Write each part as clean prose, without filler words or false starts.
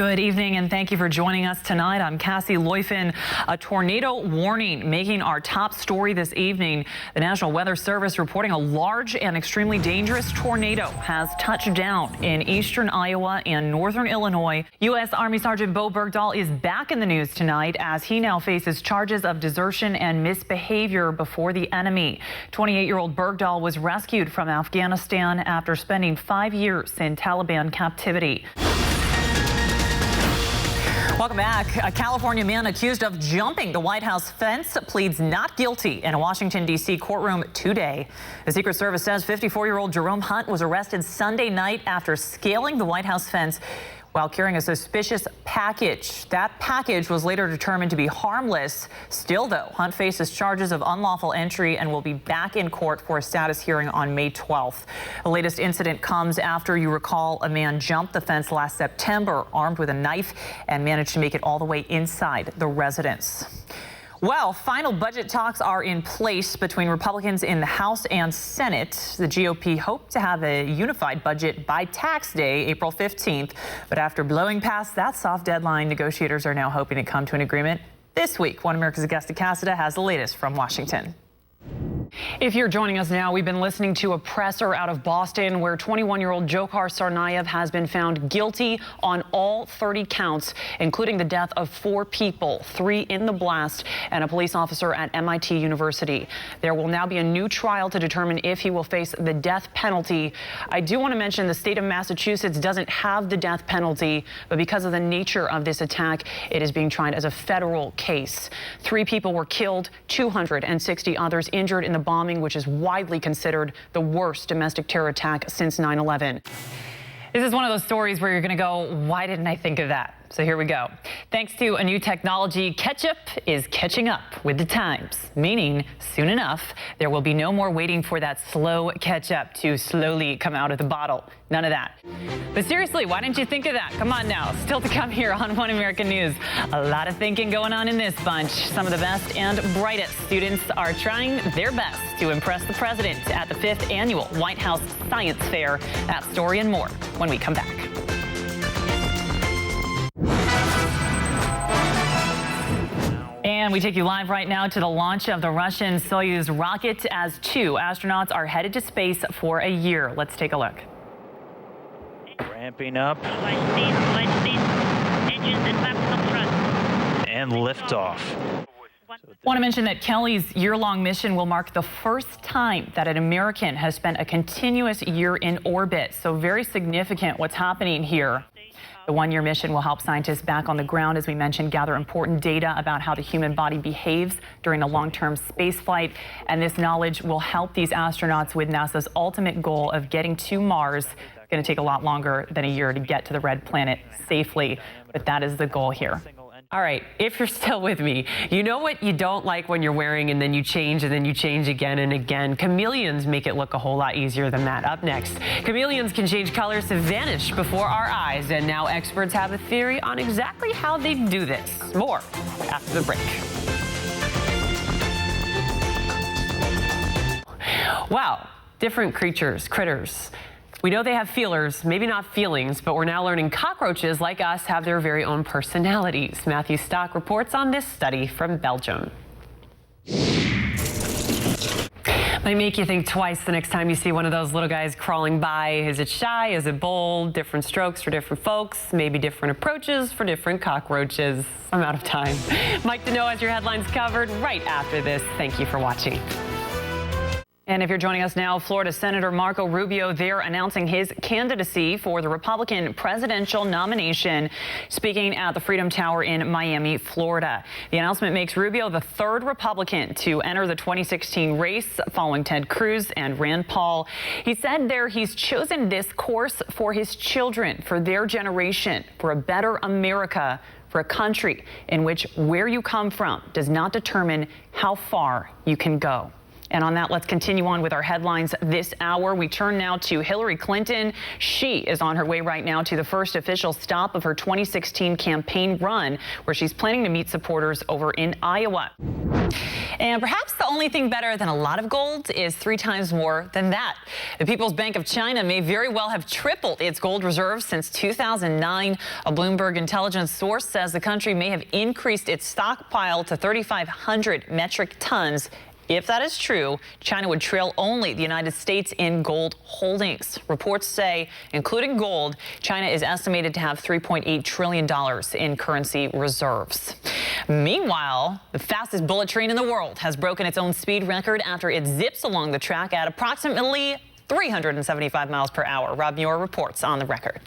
Good evening and thank you for joining us tonight. I'm CASSIE LEUFFEN. A tornado warning making our top story this evening. The National Weather Service reporting a large and extremely dangerous tornado has touched down in eastern Iowa and northern Illinois. U.S. Army Sergeant Bo Bergdahl is back in the news tonight as he now faces charges of desertion and misbehavior before the enemy. 28-year-old Bergdahl was rescued from Afghanistan after spending 5 years in Taliban captivity. Welcome back. A California man accused of jumping the White House fence pleads not guilty in a Washington, D.C. courtroom today. The Secret Service says 54-year-old Jerome Hunt was arrested Sunday night after scaling the White House fence while carrying a suspicious package. That package was later determined to be harmless. Still, though, Hunt faces charges of unlawful entry and will be back in court for a status hearing on May 12th. The latest incident comes after, you recall, a man jumped the fence last September armed with a knife and managed to make it all the way inside the residence. Well, final budget talks are in place between Republicans in the House and Senate. The GOP hope to have a unified budget by tax day, April 15th. But after blowing past that soft deadline, negotiators are now hoping to come to an agreement this week. One America's Augusta Cassida has the latest from Washington. If you're joining us now, we've been listening to a presser out of Boston where 21-year-old Dzhokhar Tsarnaev has been found guilty on all 30 counts, including the death of 4 people, 3 in the blast, and a police officer at MIT University. There will now be a new trial to determine if he will face the death penalty. I do want to mention the state of Massachusetts doesn't have the death penalty, but because of the nature of this attack, it is being tried as a federal case. 3 people were killed, 260 others injured in the bombing, which is widely considered the worst domestic terror attack since 9/11. This is one of those stories where you're going to go, why didn't I think of that? So here we go. Thanks to a new technology, ketchup is catching up with the times, meaning soon enough, there will be no more waiting for that slow ketchup to slowly come out of the bottle. None of that. But seriously, why didn't you think of that? Come on now. Still to come here on One American News. A lot of thinking going on in this bunch. Some of the best and brightest students are trying their best to impress the president at the 5th annual White House Science Fair. That story and more when we come back. And we take you live right now to the launch of the Russian Soyuz rocket as 2 astronauts are headed to space for a year. Let's take a look. Ramping up. Light speed. Engines and flaps up front. And liftoff. Want to mention that Kelly's year-long mission will mark the first time that an American has spent a continuous year in orbit. So very significant what's happening here. The 1-year mission will help scientists back on the ground, as we mentioned, gather important data about how the human body behaves during a long-term space flight. And this knowledge will help these astronauts with NASA's ultimate goal of getting to Mars. It's going to take a lot longer than a year to get to the red planet safely, but that is the goal here. All right, if you're still with me, you know what you don't like when you're wearing and then you change and then you change again and again. Chameleons make it look a whole lot easier than that. Up next, chameleons can change colors to vanish before our eyes, and now experts have a theory on exactly how they do this. More after the break. Wow, different creatures, critters. We know they have feelers, maybe not feelings, but we're now learning cockroaches like us have their very own personalities. Matthew Stock reports on this study from Belgium. Might make you think twice the next time you see one of those little guys crawling by. Is it shy? Is it bold? Different strokes for different folks, maybe different approaches for different cockroaches. I'm out of time. Mike Deneau has your headlines covered right after this. Thank you for watching. And if you're joining us now, Florida Senator Marco Rubio there announcing his candidacy for the Republican presidential nomination, speaking at the Freedom Tower in Miami, Florida. The announcement makes Rubio the 3rd Republican to enter the 2016 race following Ted Cruz and Rand Paul. He said there he's chosen this course for his children, for their generation, for a better America, for a country in which where you come from does not determine how far you can go. And on that, let's continue on with our headlines this hour. We turn now to Hillary Clinton. She is on her way right now to the first official stop of her 2016 campaign run, where she's planning to meet supporters over in Iowa. And perhaps the only thing better than a lot of gold is 3 times more than that. The People's Bank of China may very well have tripled its gold reserves since 2009. A Bloomberg intelligence source says the country may have increased its stockpile to 3,500 metric tons. If that is true, China would trail only the United States in gold holdings. Reports say, including gold, China is estimated to have $3.8 trillion in currency reserves. Meanwhile, the fastest bullet train in the world has broken its own speed record after it zips along the track at approximately 375 miles per hour. Rob Muir reports on the record.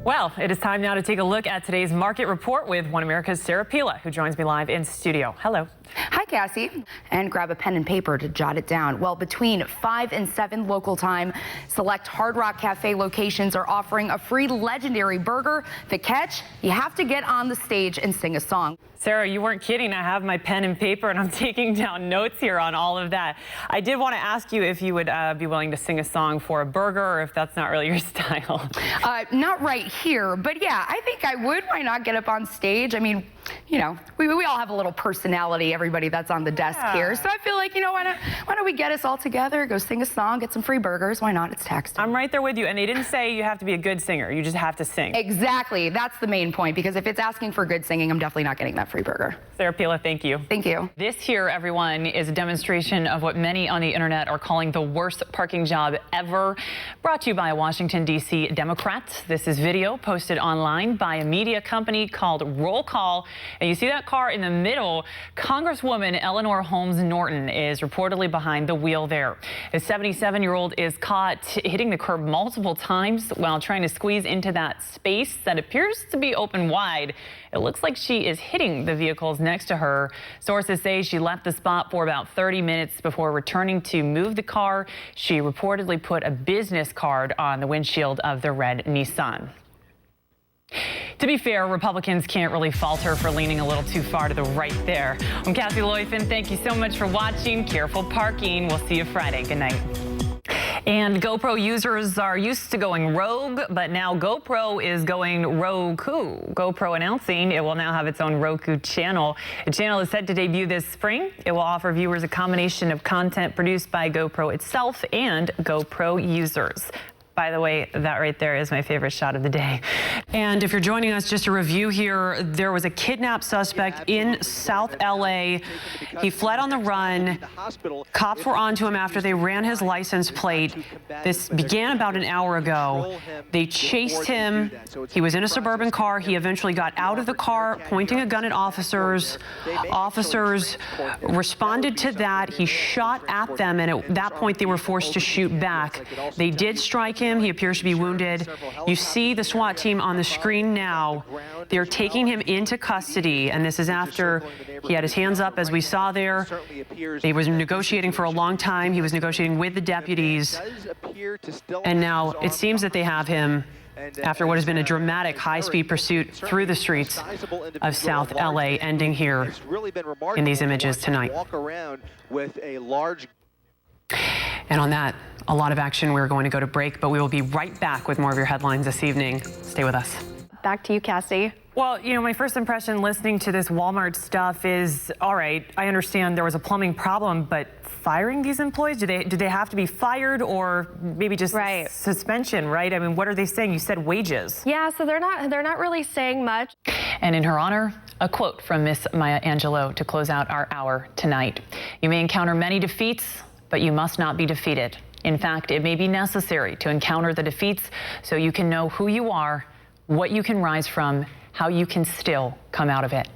Well, it is time now to take a look at today's market report with One America's Sarah Pila, who joins me live in studio. Hello. Hi, Cassie. And grab a pen and paper to jot it down. Well, between 5 and 7 local time, select Hard Rock Cafe locations are offering a free legendary burger. The catch, you have to get on the stage and sing a song. Sarah, you weren't kidding. I have my pen and paper and I'm taking down notes here on all of that. I did want to ask you if you would be willing to sing a song for a burger, or if that's not really your style. Not right here, but yeah, I think I would. Why not get up on stage? I mean, you know, we all have a little personality, everybody that's on the desk here. So I feel like, you know, why don't we get us all together, go sing a song, get some free burgers? Why not? It's tax time. I'm right there with you. And they didn't say you have to be a good singer. You just have to sing. Exactly. That's the main point, because if it's asking for good singing, I'm definitely not getting that free burger. Sarah Pila, thank you. Thank you. This here, everyone, is a demonstration of what many on the internet are calling the worst parking job ever. Brought to you by a Washington, D.C. Democrat. This is video posted online by a media company called Roll Call. And you see that car in the middle. Congresswoman Eleanor Holmes Norton is reportedly behind the wheel there. The 77-year-old is caught hitting the curb multiple times while trying to squeeze into that space that appears to be open wide. It looks like she is hitting the vehicles next to her. Sources say she left the spot for about 30 minutes before returning to move the car. She reportedly put a business card on the windshield of the red Nissan. To be fair, Republicans can't really fault her for leaning a little too far to the right there. I'm Cassie Leuffin. Thank you so much for watching. Careful parking. We'll see you Friday. Good night. And GoPro users are used to going rogue, but now GoPro is going Roku. GoPro announcing it will now have its own Roku channel. The channel is set to debut this spring. It will offer viewers a combination of content produced by GoPro itself and GoPro users. By the way, that right there is my favorite shot of the day. And if you're joining us, just a review here, there was a kidnapped suspect in South LA. He fled on the run. Cops were onto him after they ran his license plate. This began about an hour ago. They chased him. He was in a suburban car. He eventually got out of the car, pointing a gun at officers. Officers responded to that. He shot at them, and at that point, they were forced to shoot back. They did strike him. He appears to be wounded. You see the SWAT team on the screen now. They're taking him into custody, and this is after he had his hands up, as we saw there. He was negotiating for a long time. He was negotiating with the deputies, and now it seems that they have him after what has been a dramatic high-speed pursuit through the streets of South LA, ending here in these images tonight. And on that, a lot of action. We're going to go to break, but we will be right back with more of your headlines this evening. Stay with us. Back to you, Cassie. Well, you know, my first impression listening to this Walmart stuff is, all right, I understand there was a plumbing problem, but firing these employees? Do they have to be fired, or maybe just suspension, right? I mean, what are they saying? You said wages. Yeah, so they're not really saying much. And in her honor, a quote from Miss Maya Angelou to close out our hour tonight. You may encounter many defeats, but you must not be defeated. In fact, it may be necessary to encounter the defeats so you can know who you are, what you can rise from, how you can still come out of it.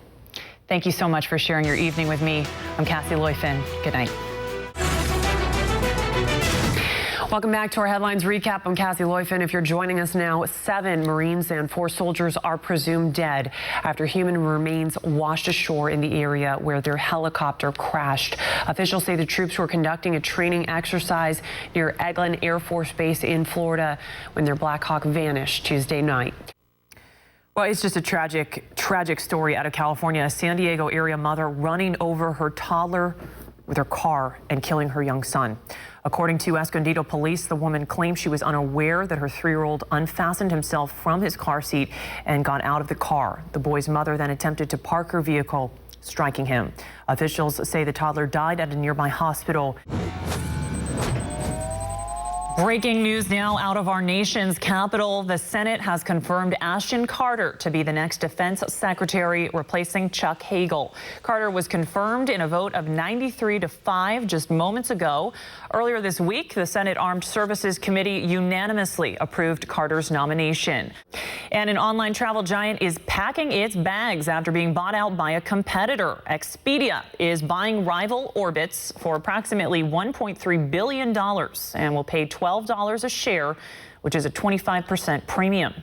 Thank you so much for sharing your evening with me. I'm Cassie Leuffin. Good night. Welcome back to our headlines recap. I'm Cassie Leuffin. If you're joining us now, 7 Marines and 4 soldiers are presumed dead after human remains washed ashore in the area where their helicopter crashed. Officials say the troops were conducting a training exercise near Eglin Air Force Base in Florida when their Black Hawk vanished Tuesday night. Well, it's just a tragic story out of California. A San Diego area mother running over her toddler with her car and killing her young son. According to Escondido police, the woman claimed she was unaware that her 3-year-old unfastened himself from his car seat and got out of the car. The boy's mother then attempted to park her vehicle, striking him. Officials say the toddler died at a nearby hospital. Breaking news now out of our nation's capital. The Senate has confirmed Ashton Carter to be the next defense secretary, replacing Chuck Hagel. Carter was confirmed in a vote of 93-5 just moments ago. Earlier this week, the Senate Armed Services Committee unanimously approved Carter's nomination. And an online travel giant is packing its bags after being bought out by a competitor. Expedia is buying rival Orbitz for approximately $1.3 billion and will pay $12 a share, which is a 25% premium.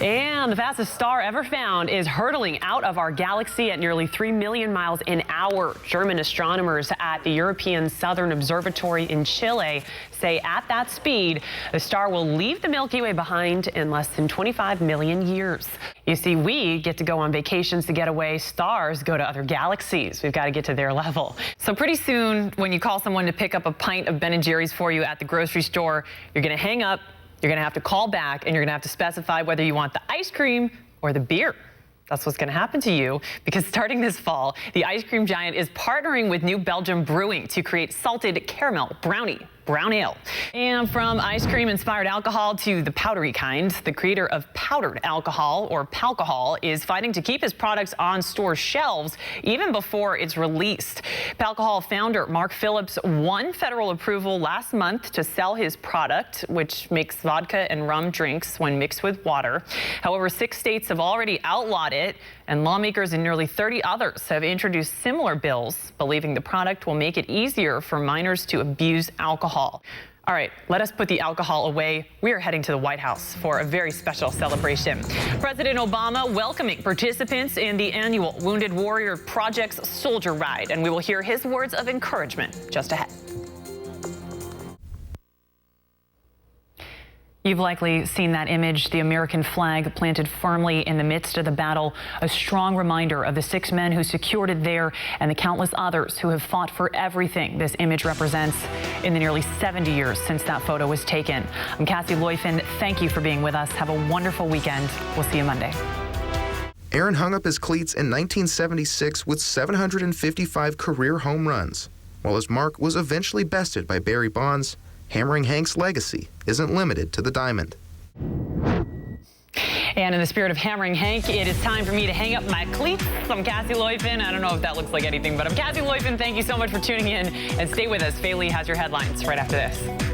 And the fastest star ever found is hurtling out of our galaxy at nearly 3 million miles an hour. German astronomers at the European Southern Observatory in Chile say at that speed, the star will leave the Milky Way behind in less than 25 million years. You see, we get to go on vacations to get away. Stars go to other galaxies. We've got to get to their level. So pretty soon, when you call someone to pick up a pint of Ben & Jerry's for you at the grocery store, you're going to hang up. You're going to have to call back, and you're going to have to specify whether you want the ice cream or the beer. That's what's going to happen to you, because starting this fall, the ice cream giant is partnering with New Belgium Brewing to create salted caramel brownie brown ale. And from ice cream inspired alcohol to the powdery kind, the creator of powdered alcohol, or Palcohol, is fighting to keep his products on store shelves even before it's released. Palcohol founder Mark Phillips won federal approval last month to sell his product, which makes vodka and rum drinks when mixed with water. However, 6 states have already outlawed it, and lawmakers in nearly 30 others have introduced similar bills, believing the product will make it easier for minors to abuse alcohol. All right, let us put the alcohol away. We are heading to the White House for a very special celebration. President Obama welcoming participants in the annual Wounded Warrior Project's Soldier Ride, and we will hear his words of encouragement just ahead. You've likely seen that image, the American flag planted firmly in the midst of the battle, a strong reminder of the 6 men who secured it there and the countless others who have fought for everything this image represents in the nearly 70 years since that photo was taken. I'm Cassie Leuffin. Thank you for being with us. Have a wonderful weekend. We'll see you Monday. Aaron hung up his cleats in 1976 with 755 career home runs, while his mark was eventually bested by Barry Bonds. Hammering Hank's legacy isn't limited to the diamond. And in the spirit of Hammering Hank, it is time for me to hang up my cleats. I'm Cassie Leuffin. I don't know if that looks like anything, but I'm Cassie Leuffin. Thank you so much for tuning in, and stay with us. Faye Lee has your headlines right after this.